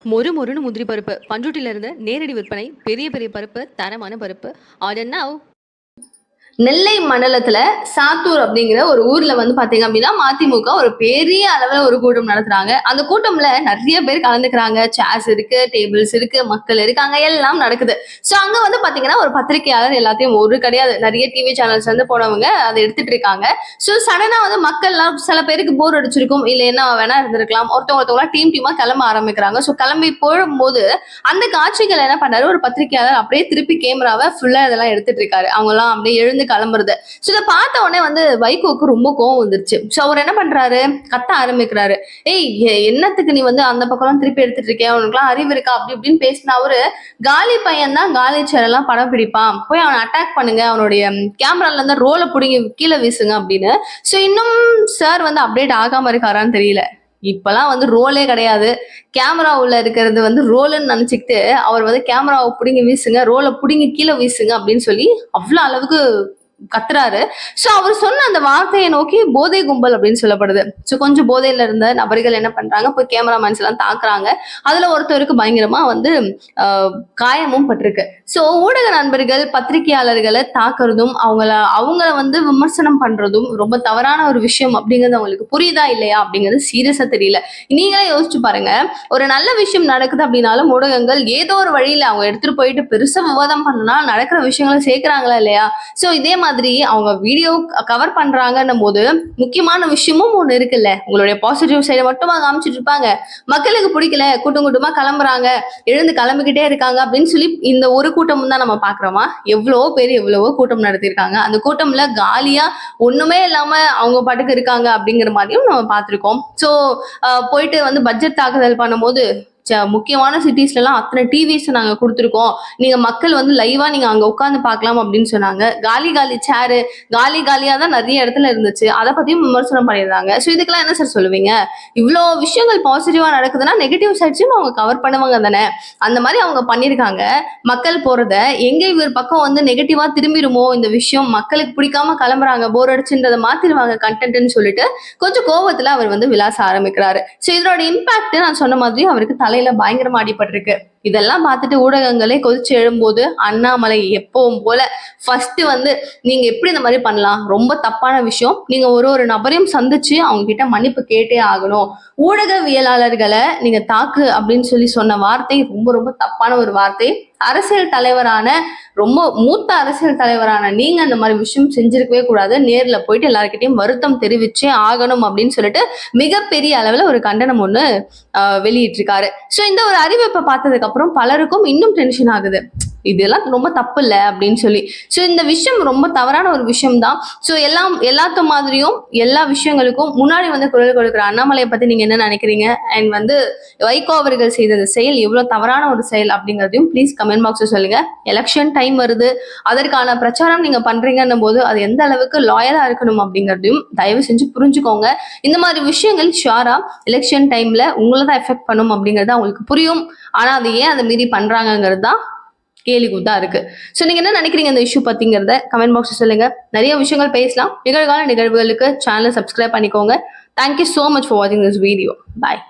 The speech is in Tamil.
மொறு மொறுன்னு முந்திரி பருப்பு பண்ருட்டியிலிருந்து நேரடி விற்பனை. பெரிய பெரிய பருப்பு, தரமான பருப்பு. Order now. நெல்லை மண்டலத்துல சாத்தூர் அப்படிங்கிற ஒரு ஊர்ல வந்து பாத்தீங்க அப்படின்னா மதிமுக ஒரு பெரிய அளவுல ஒரு கூட்டம் நடத்துறாங்க. அந்த கூட்டம்ல நிறைய பேர் கலந்துக்கிறாங்க. சேர்ஸ் இருக்கு, டேபிள்ஸ் இருக்கு, மக்கள் இருக்காங்க, எல்லாம் நடக்குது. சோ அங்க வந்து பாத்தீங்கன்னா ஒரு பத்திரிகையாளர் எல்லாத்தையும் ஒரு கிடையாது நிறைய டிவி சேனல்ஸ் வந்து போனவங்க அதை எடுத்துட்டு இருக்காங்க. சோ சடனா வந்து மக்கள்லாம் சில பேருக்கு போர் அடிச்சிருக்கும், இல்ல என்ன வேணா இருந்திருக்கலாம். ஒருத்தவங்க டீமா கிளம்ப ஆரம்பிக்கிறாங்க. சோ கிளம்பி போகும்போது அந்த காட்சிகள் என்ன பண்ணாரு, ஒரு பத்திரிகையாளர் அப்படியே திருப்பி கேமராவை ஃபுல்லா இதெல்லாம் எடுத்துட்டு இருக்காரு. அவங்க எல்லாம் அப்படியே எழுந்து கிளம்புறது. சோ இதை பார்த்த உடனே வந்து வைகோக்கு ரொம்ப கோவம் வந்துருச்சு. சோ அவர் என்ன பண்றாரு, கத்த ஆரம்பிக்கிறாரு. ஏய், என்னத்துக்கு நீ வந்து அந்த பக்கம் திருப்பி எடுத்துட்டு இருக்கேன், உனக்குலாம் அறிவு இருக்கா அப்படி இப்படின்னு பேசின அவரு, காலி பையன் தான் காலி சேர் எல்லாம் படம் பிடிப்பான், போய் அவனை அட்டாக் பண்ணுங்க, அவனுடைய கேமரால இருந்து ரோலை பிடிங்கி கீழே வீசுங்க அப்படின்னு. சோ இன்னும் சார் வந்து அப்டேட் ஆகாம இருக்காரான்னு தெரியல. இப்பெல்லாம் வந்து ரோலே கிடையாது, கேமரா உள்ள இருக்கிறது வந்து ரோலுன்னு நினைச்சுக்கிட்டு அவர் வந்து கேமராவை பிடிங்கி வீசுங்க, ரோலை பிடிங்கி கீழே வீசுங்க அப்படின்னு சொல்லி அவ்வளவு அளவுக்கு கத்துறாரு. சோ அவர் சொன்ன அந்த வார்த்தையை நோக்கி போதை கும்பல் அப்படின்னு சொல்லப்படுது. சோ கொஞ்சம் போதையில இருந்த நபர்கள் என்ன பண்றாங்க, போய் கேமராமேன்ஸ் எல்லாம் தாக்குறாங்க. அதுல ஒருத்தருக்கு பயங்கரமா வந்து காயமும் பட்டிருக்கு. சோ ஊடக நண்பர்கள் பத்திரிகையாளர்களை தாக்குறதும் அவங்கள வந்து விமர்சனம் பண்றதும் ரொம்ப தவறான ஒரு விஷயம் அப்படிங்கிறது அவங்களுக்கு புரியுதா இல்லையா அப்படிங்கிறது சீரியஸா தெரியல. நீங்களே யோசிச்சு பாருங்க, ஒரு நல்ல விஷயம் நடக்குது அப்படின்னாலும் ஊடகங்கள் ஏதோ ஒரு வழியில அவங்க எடுத்துட்டு போயிட்டு பெருசா விவாதம் பண்ணனா நடக்கிற விஷயங்களை சேர்க்கிறாங்களா இல்லையா? சோ இதே மாதிரி அவங்க வீடியோ கவர் பண்றாங்கன்னும் போது முக்கியமான விஷயமும் ஒண்ணு இருக்குல்ல. உங்களுடைய பாசிட்டிவ் சைடை மட்டுமா காமிச்சிட்டு இருப்பாங்க, மக்களுக்கு பிடிக்கல கூட்டம் கூட்டமா கிளம்புறாங்க, எழுந்து கிளம்பிக்கிட்டே இருக்காங்க அப்படின்னு சொல்லி இந்த ஒரு கூட்டம் தான் நம்ம பாக்குறோமா? எவ்வளவோ பேர் எவ்வளவோ கூட்டம் நடத்திருக்காங்க. அந்த கூட்டம்ல காலியா ஒண்ணுமே இல்லாம அவங்க பாட்டுக்கு இருக்காங்க அப்படிங்கிற மாதிரியும் நம்ம பார்த்திருக்கோம். சோ போயிட்டு வந்து பட்ஜெட் தாக்குதல் பண்ணும்போது முக்கியமான சிட்டிஸ்ல எல்லாம் அத்தனை டிவிஸ் நாங்க கொடுத்துருக்கோம், நீங்க மக்கள் வந்து லைவா நீங்க அங்க உட்காந்து பார்க்கலாம் அப்படின்னு சொன்னாங்க. காலி காலி சேரு காலியா தான் நிறைய இடத்துல இருந்துச்சு, அதை பத்தியும் விமர்சனம் பண்ணியிருந்தாங்க. ஸோ இதுக்கெல்லாம் என்ன சார் சொல்லுவீங்க? இவ்வளோ விஷயங்கள் பாசிட்டிவா நடக்குதுன்னா நெகட்டிவ் சைட்ஸையும் அவங்க கவர் பண்ணுவாங்க தானே. அந்த மாதிரி அவங்க பண்ணியிருக்காங்க. மக்கள் போறத எங்க இவர் பக்கம் வந்து நெகட்டிவா திரும்பிடுமோ, இந்த விஷயம் மக்களுக்கு பிடிக்காம கிளம்புறாங்க, போர் அடிச்சுன்றதை மாத்திருவாங்க கண்டென்ட்னு சொல்லிட்டு கொஞ்சம் கோபத்துல அவர் வந்து விளாச ஆரம்பிக்கிறாரு. ஸோ இதோட இம்பாக்ட் நான் சொன்ன மாதிரி அவருக்கு தலையில பயங்கரமா அடிபட்டிருக்கு. இதெல்லாம் பார்த்துட்டு ஊடகங்களே கொதிச்சு எழும்போது அண்ணாமலை எப்பவும் போல ஃபர்ஸ்ட் வந்து நீங்க எப்படி இந்த மாதிரி பண்ணலாம், ரொம்ப தப்பான விஷயம், நீங்க ஒரு நபரையும் சந்திச்சு அவங்க கிட்ட மன்னிப்பு கேட்டே ஆகணும், ஊடகவியலாளர்களை நீங்க தாக்கு அப்படின்னு சொல்லி சொன்ன வார்த்தை ரொம்ப ரொம்ப தப்பான ஒரு வார்த்தை. அரசியல் தலைவரான, ரொம்ப மூத்த அரசியல் தலைவரான நீங்க அந்த மாதிரி விஷயம் செஞ்சிருக்கவே கூடாது, நேர்ல போயிட்டு எல்லாருக்கிட்டையும் வருத்தம் தெரிவிச்சே ஆகணும் அப்படின்னு சொல்லிட்டு மிகப்பெரிய அளவுல ஒரு கண்டனம் ஒண்ணு வெளியிட்டிருக்காரு. சோ இந்த ஒரு அறிவிப்பை பார்த்ததுக்கு அப்புறம் பலருக்கும் இன்னும் டென்ஷன் ஆகுது, இதெல்லாம் ரொம்ப தப்பு இல்லை அப்படின்னு சொல்லி. ஸோ இந்த விஷயம் ரொம்ப தவறான ஒரு விஷயம் தான். ஸோ எல்லாத்த மாதிரியும் எல்லா விஷயங்களுக்கும் முன்னாடி வந்து குரல் கொடுக்குற அண்ணாமலையை பத்தி நீங்க என்ன நினைக்கிறீங்க, அண்ட் வந்து வைகோ அவர்கள் செய்த செயல் எவ்வளவு தவறான ஒரு செயல் அப்படிங்கிறதையும் ப்ளீஸ் கமெண்ட் பாக்ஸ்ல சொல்லுங்க. எலெக்ஷன் டைம் வருது, அதற்கான பிரச்சாரம் நீங்க பண்றீங்கன்னும் போது அது எந்த அளவுக்கு லாயலா இருக்கணும் அப்படிங்கிறதையும் தயவு செஞ்சு புரிஞ்சுக்கோங்க. இந்த மாதிரி விஷயங்கள் ஷியரா எலெக்ஷன் டைம்ல உங்களை தான் எஃபெக்ட் பண்ணும் அப்படிங்கிறது அவங்களுக்கு புரியும். ஆனா அது ஏன் அதை மீறி பண்றாங்கிறது தான் கேலிக்கூத்தா இருக்கு. சோ நீங்க என்ன நினைக்கிறீங்க இந்த இஷ்யூ பத்திங்கிறத கமெண்ட் பாக்ஸ்ல சொல்லுங்க. நிறைய விஷயங்கள் பேசலாம். நிகழ்கால நிகழ்வுகளுக்கு சேனலை சப்ஸ்கிரைப் பண்ணிக்கோங்க. Thank you so much for watching this video. Bye.